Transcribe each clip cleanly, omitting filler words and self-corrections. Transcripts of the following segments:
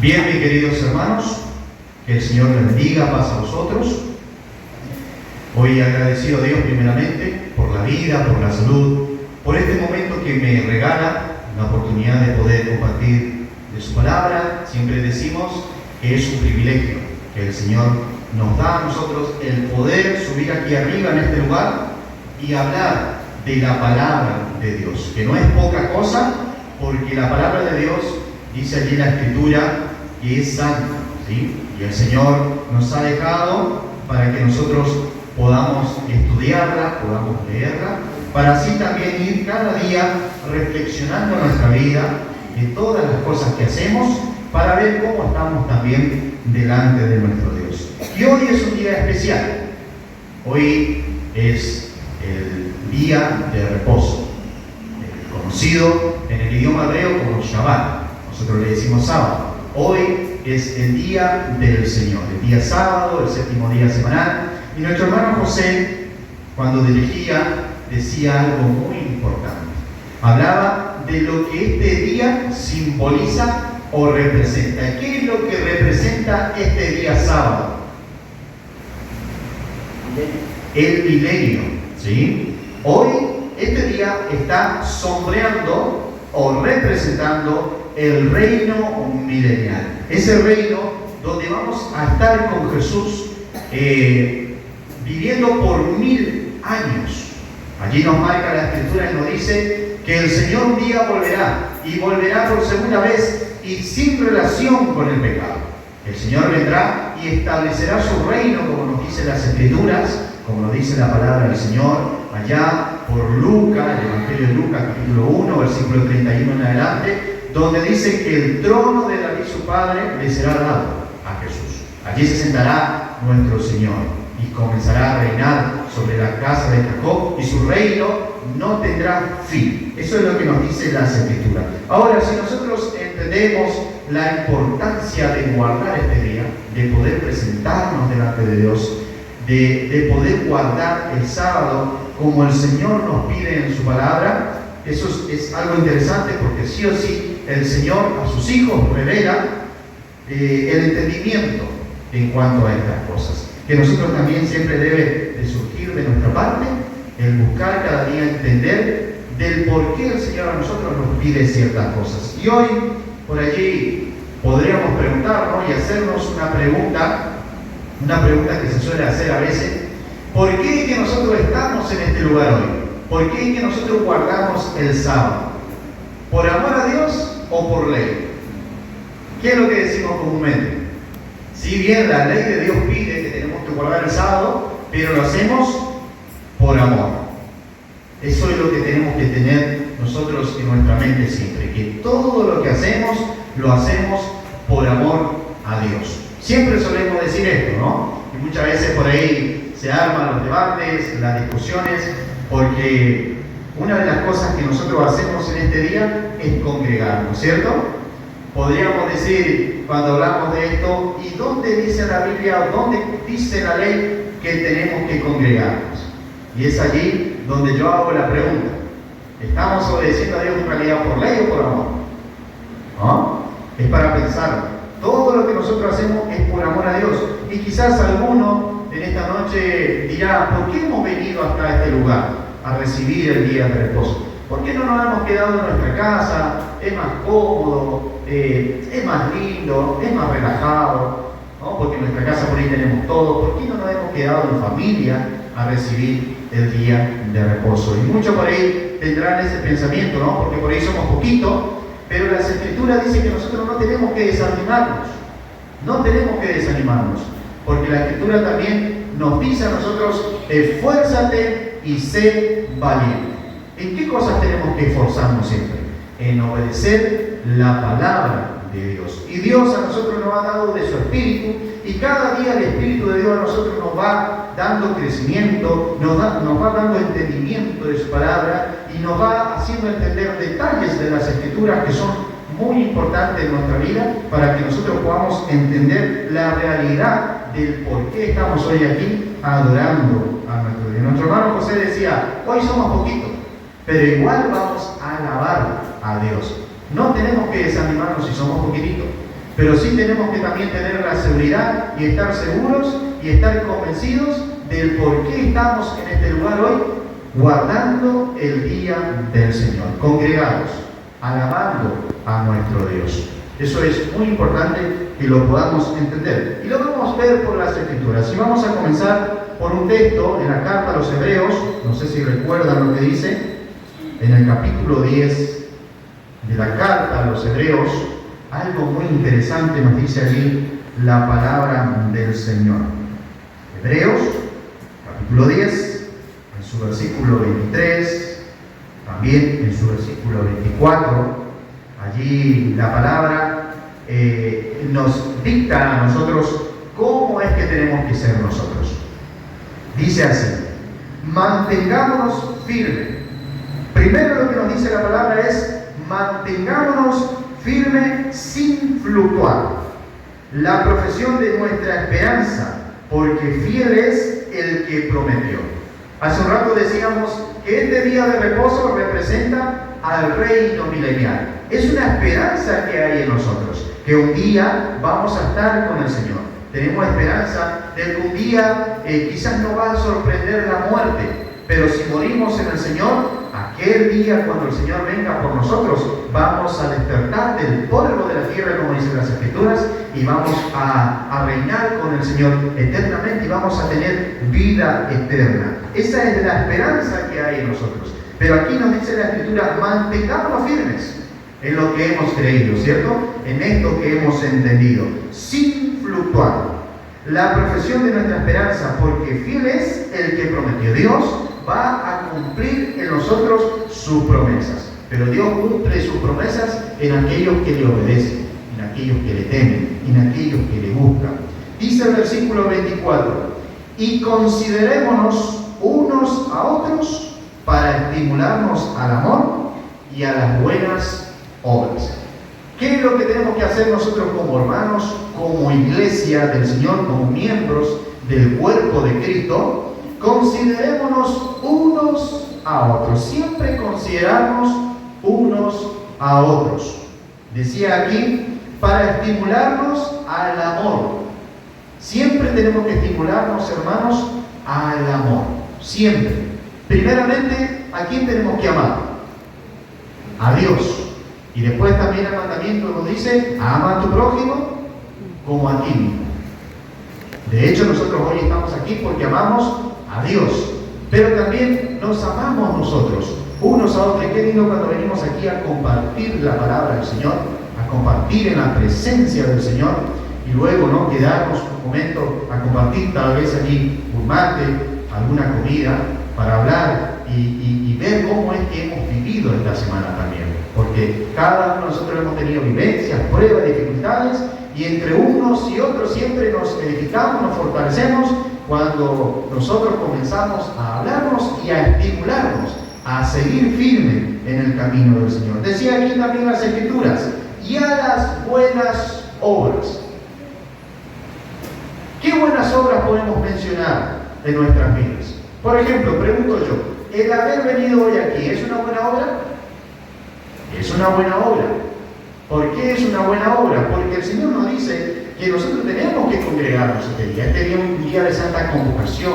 Bien, mis queridos hermanos, que el Señor les bendiga, paz a vosotros. Hoy agradecido a Dios primeramente por la vida, por la salud, por este momento que me regala la oportunidad de poder compartir de su palabra. Siempre decimos que es un privilegio que el Señor nos da a nosotros el poder subir aquí arriba en este lugar y hablar de la palabra de Dios, que no es poca cosa, porque la palabra de Dios dice allí en la Escritura que es santa, ¿sí? Y el Señor nos ha dejado para que nosotros podamos estudiarla, podamos leerla, para así también ir cada día reflexionando nuestra vida, en todas las cosas que hacemos, para ver cómo estamos también delante de nuestro Dios. Y hoy es un día especial. Hoy es el día de reposo, conocido en el idioma hebreo como Shabbat. Nosotros le decimos sábado. Hoy es el día del Señor, el día sábado, el séptimo día semanal. Y nuestro hermano José, cuando dirigía, decía algo muy importante. Hablaba de lo que este día simboliza o representa. ¿Qué es lo que representa este día sábado? El milenio, ¿sí? Hoy, este día está sombreando o representando el reino milenial. Ese reino donde vamos a estar con Jesús viviendo por 1000 años. Allí nos marca la Escritura y nos dice que el Señor un día volverá, y volverá por segunda vez y sin relación con el pecado. El Señor vendrá y establecerá su reino, como nos dicen las Escrituras, como nos dice la palabra del Señor, allá por Lucas, el Evangelio de Lucas, capítulo 1, versículo 31 en adelante, donde dice que el trono de David su padre le será dado a Jesús. Allí se sentará nuestro Señor y comenzará a reinar sobre la casa de Jacob, y su reino no tendrá fin. Eso es lo que nos dice las Escrituras. Ahora, si nosotros entendemos la importancia de guardar este día, de poder presentarnos delante de Dios, de poder guardar el sábado como el Señor nos pide en su palabra, eso es algo interesante, porque sí o sí el Señor a sus hijos revela el entendimiento en cuanto a estas cosas, que nosotros también siempre debe de surgir de nuestra parte, el buscar cada día entender del por qué el Señor a nosotros nos pide ciertas cosas. Y hoy, por allí, podríamos preguntarnos y hacernos una pregunta que se suele hacer a veces: ¿por qué es que nosotros estamos en este lugar hoy? ¿Por qué es que nosotros guardamos el sábado? ¿Por amor a Dios o por ley? ¿Qué es lo que decimos comúnmente? Si bien la ley de Dios pide que tenemos que guardar el sábado, pero lo hacemos por amor. Eso es lo que tenemos que tener nosotros en nuestra mente siempre, que todo lo que hacemos, lo hacemos por amor a Dios. Siempre solemos decir esto, ¿no? Y muchas veces por ahí se arman los debates, las discusiones, porque una de las cosas que nosotros hacemos en este día es congregarnos, ¿cierto? Podríamos decir, cuando hablamos de esto, ¿y dónde dice la Biblia o dónde dice la ley que tenemos que congregarnos? Y es allí donde yo hago la pregunta: ¿estamos obedeciendo a Dios en realidad por ley o por amor? ¿No? Es para pensar. Todo lo que nosotros hacemos es por amor a Dios. Y quizás alguno en esta noche dirá: ¿por qué hemos venido hasta este lugar a recibir el día de reposo? ¿Por qué no nos hemos quedado en nuestra casa? Es más cómodo, es más lindo, es más relajado, ¿no? Porque en nuestra casa por ahí tenemos todo. ¿Por qué no nos hemos quedado en familia a recibir el día de reposo? Y muchos por ahí tendrán ese pensamiento, ¿no? Porque por ahí somos poquitos, pero las Escrituras dicen que nosotros no tenemos que desanimarnos. No tenemos que desanimarnos, porque la Escritura también nos dice a nosotros: esfuérzate y sé valiente. ¿En qué cosas tenemos que esforzarnos siempre? En obedecer la palabra de Dios. Y Dios a nosotros nos ha dado de su Espíritu, y cada día el Espíritu de Dios a nosotros nos va dando crecimiento, nos va dando entendimiento de su palabra, y nos va haciendo entender detalles de las Escrituras que son muy importantes en nuestra vida, para que nosotros podamos entender la realidad del por qué estamos hoy aquí adorando a nuestro Dios. Nuestro hermano José decía: hoy somos poquitos, pero igual vamos a alabar a Dios. No tenemos que desanimarnos si somos poquititos, Pero sí tenemos que también tener la seguridad y estar seguros y estar convencidos del por qué estamos en este lugar hoy, guardando el día del Señor, congregados, alabando a nuestro Dios. Eso es muy importante que lo podamos entender. Y lo vamos a ver por las Escrituras. Y vamos a comenzar por un texto en la carta a los Hebreos. No sé si recuerdan lo que dice. En el capítulo 10 de la carta a los Hebreos, algo muy interesante nos dice allí la palabra del Señor. Hebreos, capítulo 10, en su versículo 23, también en su versículo 24, allí la palabra nos dicta a nosotros cómo es que tenemos que ser nosotros. Dice así: mantengámonos firmes. Primero lo que nos dice la palabra es: mantengámonos firmes sin fluctuar la profesión de nuestra esperanza, porque fiel es el que prometió. Hace un rato decíamos que este día de reposo representa al reino milenial. Es una esperanza que hay en nosotros, que un día vamos a estar con el Señor. Tenemos esperanza de que un día quizás nos va a sorprender la muerte, pero si morimos en el Señor, aquel día cuando el Señor venga por nosotros, vamos a despertar del polvo de la tierra, como dicen las Escrituras, y vamos a reinar con el Señor eternamente y vamos a tener vida eterna. Esa es la esperanza que hay en nosotros. Pero aquí nos dice la Escritura: mantengámonos firmes en lo que hemos creído, ¿cierto? En esto que hemos entendido, sin fluctuar la profesión de nuestra esperanza, porque fiel es el que prometió. Dios va a cumplir en nosotros sus promesas, pero Dios cumple sus promesas en aquellos que le obedecen, en aquellos que le temen, en aquellos que le buscan. Dice el versículo 24: y considerémonos unos a otros para estimularnos al amor y a las buenas obras. ¿Qué es lo que tenemos que hacer nosotros como hermanos, como iglesia del Señor, como miembros del cuerpo de Cristo? Considerémonos unos a otros. Siempre considerarnos unos a otros. Decía aquí, para estimularnos al amor. Siempre tenemos que estimularnos, hermanos, al amor. Siempre. Primeramente, ¿a quién tenemos que amar? A Dios. Y después también el mandamiento nos dice: ama a tu prójimo como a ti mismo. De hecho, nosotros hoy estamos aquí porque amamos a Dios, pero también nos amamos nosotros, unos a otros. Qué lindo cuando venimos aquí a compartir la palabra del Señor, a compartir en la presencia del Señor, y luego no quedarnos un momento a compartir tal vez aquí un mate, alguna comida, para hablar y ver cómo es que hemos vivido esta semana también, porque cada uno de nosotros hemos tenido vivencias, pruebas, dificultades, y entre unos y otros siempre nos edificamos, nos fortalecemos cuando nosotros comenzamos a hablarnos y a estimularnos a seguir firme en el camino del Señor. Decía aquí también las Escrituras: y a las buenas obras. ¿Qué buenas obras podemos mencionar en nuestras vidas? Por ejemplo, pregunto yo, ¿el haber venido hoy aquí es una buena obra? Es una buena obra. ¿Por qué es una buena obra? Porque el Señor nos dice que nosotros tenemos que congregarnos este día. Este día es un día de santa convocación.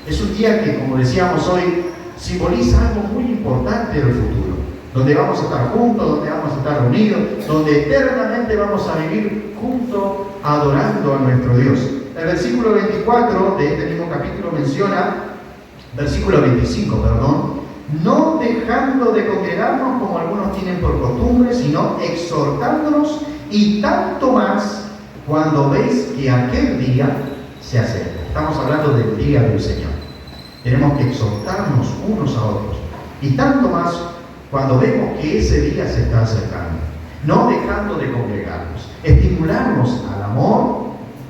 Es un día que, como decíamos hoy, simboliza algo muy importante del futuro, donde vamos a estar juntos, donde vamos a estar unidos, donde eternamente vamos a vivir juntos adorando a nuestro Dios. El versículo 24 de este mismo capítulo menciona, versículo 25, perdón: no dejando de congregarnos como algunos tienen por costumbre, sino exhortándonos, y tanto más cuando veis que aquel día se acerca. Estamos hablando del día del Señor. Tenemos que exhortarnos unos a otros, y tanto más cuando vemos que ese día se está acercando. No dejando de congregarnos, estimularnos al amor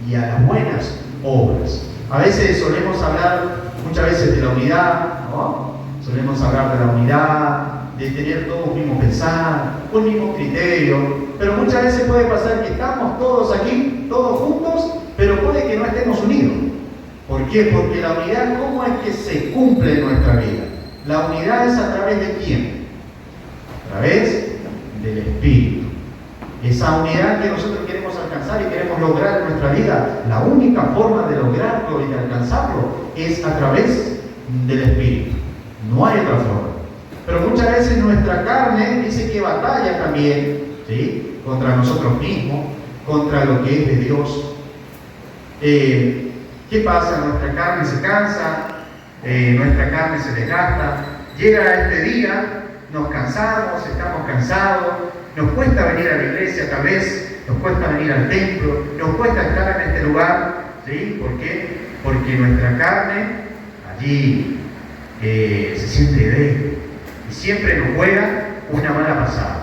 y a las buenas obras. A veces solemos hablar muchas veces de la unidad, ¿no? Solemos hablar de la unidad, de tener todos un mismo pensar, un mismo criterio, pero muchas veces puede pasar que estamos todos aquí, todos juntos, pero puede que no estemos unidos. ¿Por qué? Porque la unidad, ¿cómo es que se cumple en nuestra vida? La unidad es a través de ¿quién? A través del Espíritu. Esa unidad que nosotros queremos alcanzar alcanzar y queremos lograr en nuestra vida, la única forma de lograrlo y de alcanzarlo es a través del Espíritu. No hay otra forma. Pero muchas veces nuestra carne dice que batalla también, ¿sí?, contra nosotros mismos, contra lo que es de Dios. ¿Qué pasa? Nuestra carne se cansa, nuestra carne se desgasta. Llega este día, nos cansamos, estamos cansados, nos cuesta venir a la iglesia tal vez, nos cuesta venir al templo, nos cuesta estar en este lugar, ¿sí? ¿Por qué? Porque nuestra carne allí se siente débil y siempre nos juega una mala pasada.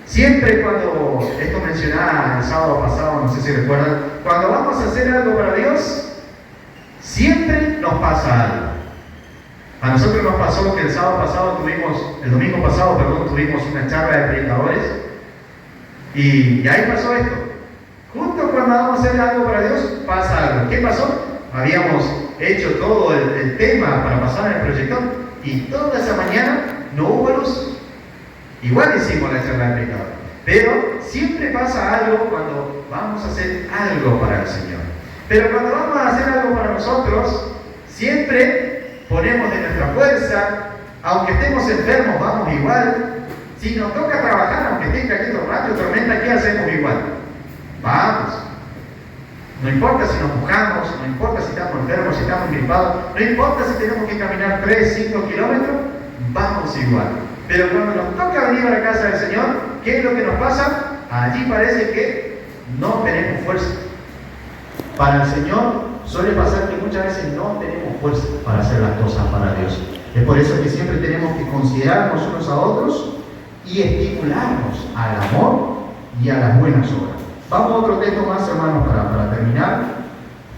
Siempre cuando, esto mencionaba el sábado pasado, no sé si recuerdan, cuando vamos a hacer algo para Dios, siempre nos pasa algo. A nosotros nos pasó que el domingo pasado, tuvimos una charla de predicadores y ahí pasó esto. Justo cuando vamos a hacer algo para Dios, pasa algo. ¿Qué pasó? Habíamos hecho todo el tema para pasar en el proyector y toda esa mañana no hubo luz. Igual hicimos la charla de predicadores, pero siempre pasa algo cuando vamos a hacer algo para el Señor. Pero cuando vamos a hacer algo para nosotros, siempre ponemos de nuestra fuerza, aunque estemos enfermos, vamos igual. Si nos toca trabajar, aunque esté cayendo rayo, tormenta, ¿qué hacemos igual? Vamos. No importa si nos mojamos, no importa si estamos enfermos, si estamos gripados, no importa si tenemos que caminar 3, 5 kilómetros, vamos igual. Pero cuando nos toca venir a la casa del Señor, ¿qué es lo que nos pasa? Allí parece que no tenemos fuerza. Para el Señor suele pasar que muchas veces no tenemos fuerza para hacer las cosas para Dios. Es por eso que siempre tenemos que considerarnos unos a otros y estimularnos al amor y a las buenas obras. Vamos a otro texto más, hermanos, para terminar.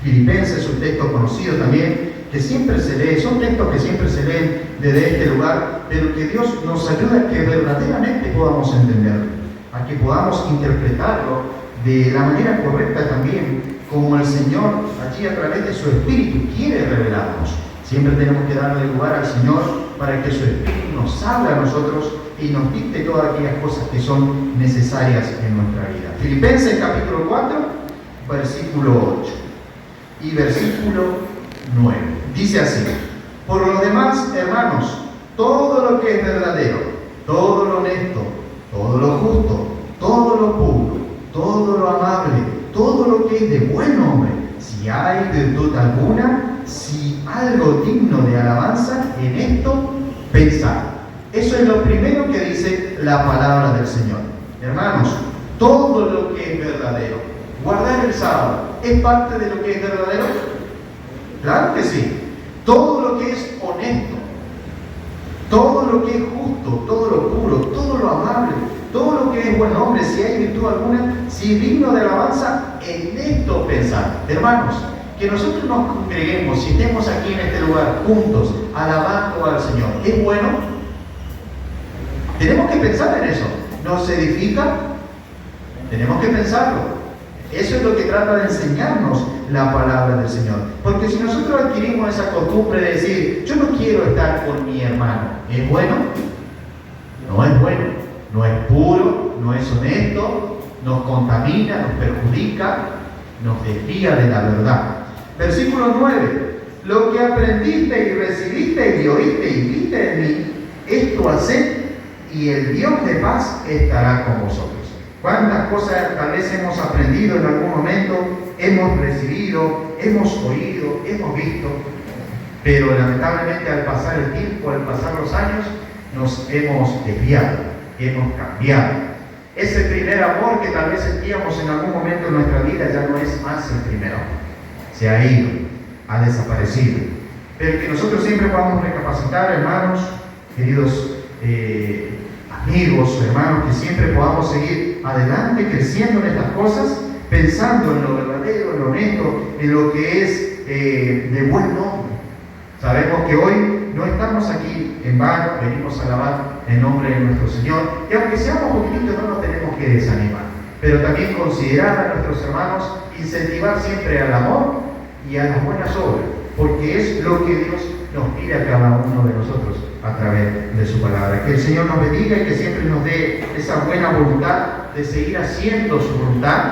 Filipenses es un texto conocido también, que siempre se lee, son textos que siempre se leen desde este lugar, pero que Dios nos ayuda a que verdaderamente podamos entenderlo, a que podamos interpretarlo de la manera correcta también, como el Señor allí a través de su Espíritu quiere revelarnos. Siempre tenemos que darle lugar al Señor para que su Espíritu nos hable a nosotros y nos dicte todas aquellas cosas que son necesarias en nuestra vida. Filipenses capítulo 4, versículo 8 y versículo 9. Dice así: por lo demás, hermanos, todo lo que es verdadero, todo lo honesto, todo lo justo, todo lo puro, todo lo amable, todo lo que es de buen nombre, si hay virtud alguna, si algo digno de alabanza, en esto pensad. Eso es lo primero que dice la palabra del Señor. Hermanos, todo lo que es verdadero, guardar el sábado, ¿es parte de lo que es verdadero? Claro que sí. Todo lo que es honesto, todo lo que es justo, todo lo puro, todo lo amable, todo lo que es buen nombre, si hay virtud alguna, si es digno de alabanza, en esto pensar. Hermanos, que nosotros nos congreguemos, si estemos aquí en este lugar juntos, alabando al Señor, ¿es bueno? Tenemos que pensar en eso. ¿Nos edifica? Tenemos que pensarlo. Eso es lo que trata de enseñarnos la palabra del Señor. Porque si nosotros adquirimos esa costumbre de decir, yo no quiero estar con mi hermano, ¿es bueno? No es bueno. No es puro, no es honesto, nos contamina, nos perjudica, nos desvía de la verdad. Versículo 9. Lo que aprendiste y recibiste y oíste y viste en mí, esto haced, y el Dios de paz estará con vosotros. ¿Cuántas cosas tal vez hemos aprendido en algún momento, hemos recibido, hemos oído, hemos visto, pero lamentablemente al pasar el tiempo, al pasar los años, nos hemos desviado, hemos cambiado. Ese primer amor que tal vez sentíamos en algún momento en nuestra vida ya no es más el primer amor. Se ha ido, ha desaparecido. Pero que nosotros siempre podamos recapacitar, hermanos, queridos amigos, hermanos, que siempre podamos seguir adelante, creciendo en estas cosas, pensando en lo verdadero, en lo honesto, en lo que es de buen nombre. Sabemos que hoy no estamos aquí en vano, venimos a alabar en nombre de nuestro Señor, y aunque seamos poquititos no nos tenemos que desanimar, pero también considerar a nuestros hermanos, incentivar siempre al amor y a las buenas obras, porque es lo que Dios nos pide a cada uno de nosotros a través de su palabra. Que el Señor nos bendiga y que siempre nos dé esa buena voluntad de seguir haciendo su voluntad,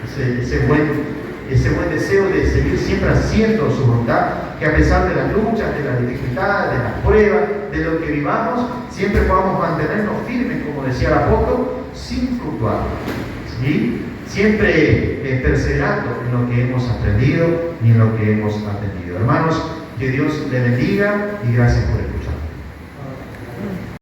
ese buen deseo de seguir siempre haciendo su voluntad, que a pesar de las luchas, de las dificultades, de las pruebas, de lo que vivamos, siempre podamos mantenernos firmes, como decía el apóstol, sin fluctuar, ¿sí? Siempre perseverando en lo que hemos aprendido y en lo que hemos aprendido. Hermanos, que Dios le bendiga y gracias por el